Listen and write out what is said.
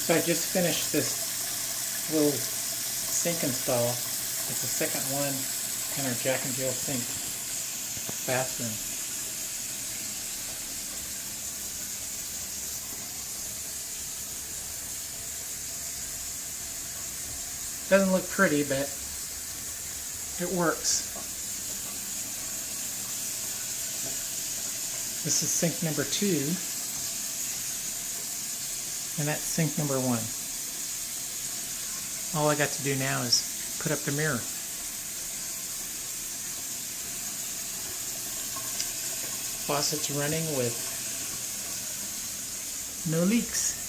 So I just finished this little sink install. It's the second one in our Jack and Jill sink bathroom. Doesn't look pretty, but it works. This is sink number 2, and that's sink number 1. All I got to do now is put up the mirror. Faucet's running with no leaks.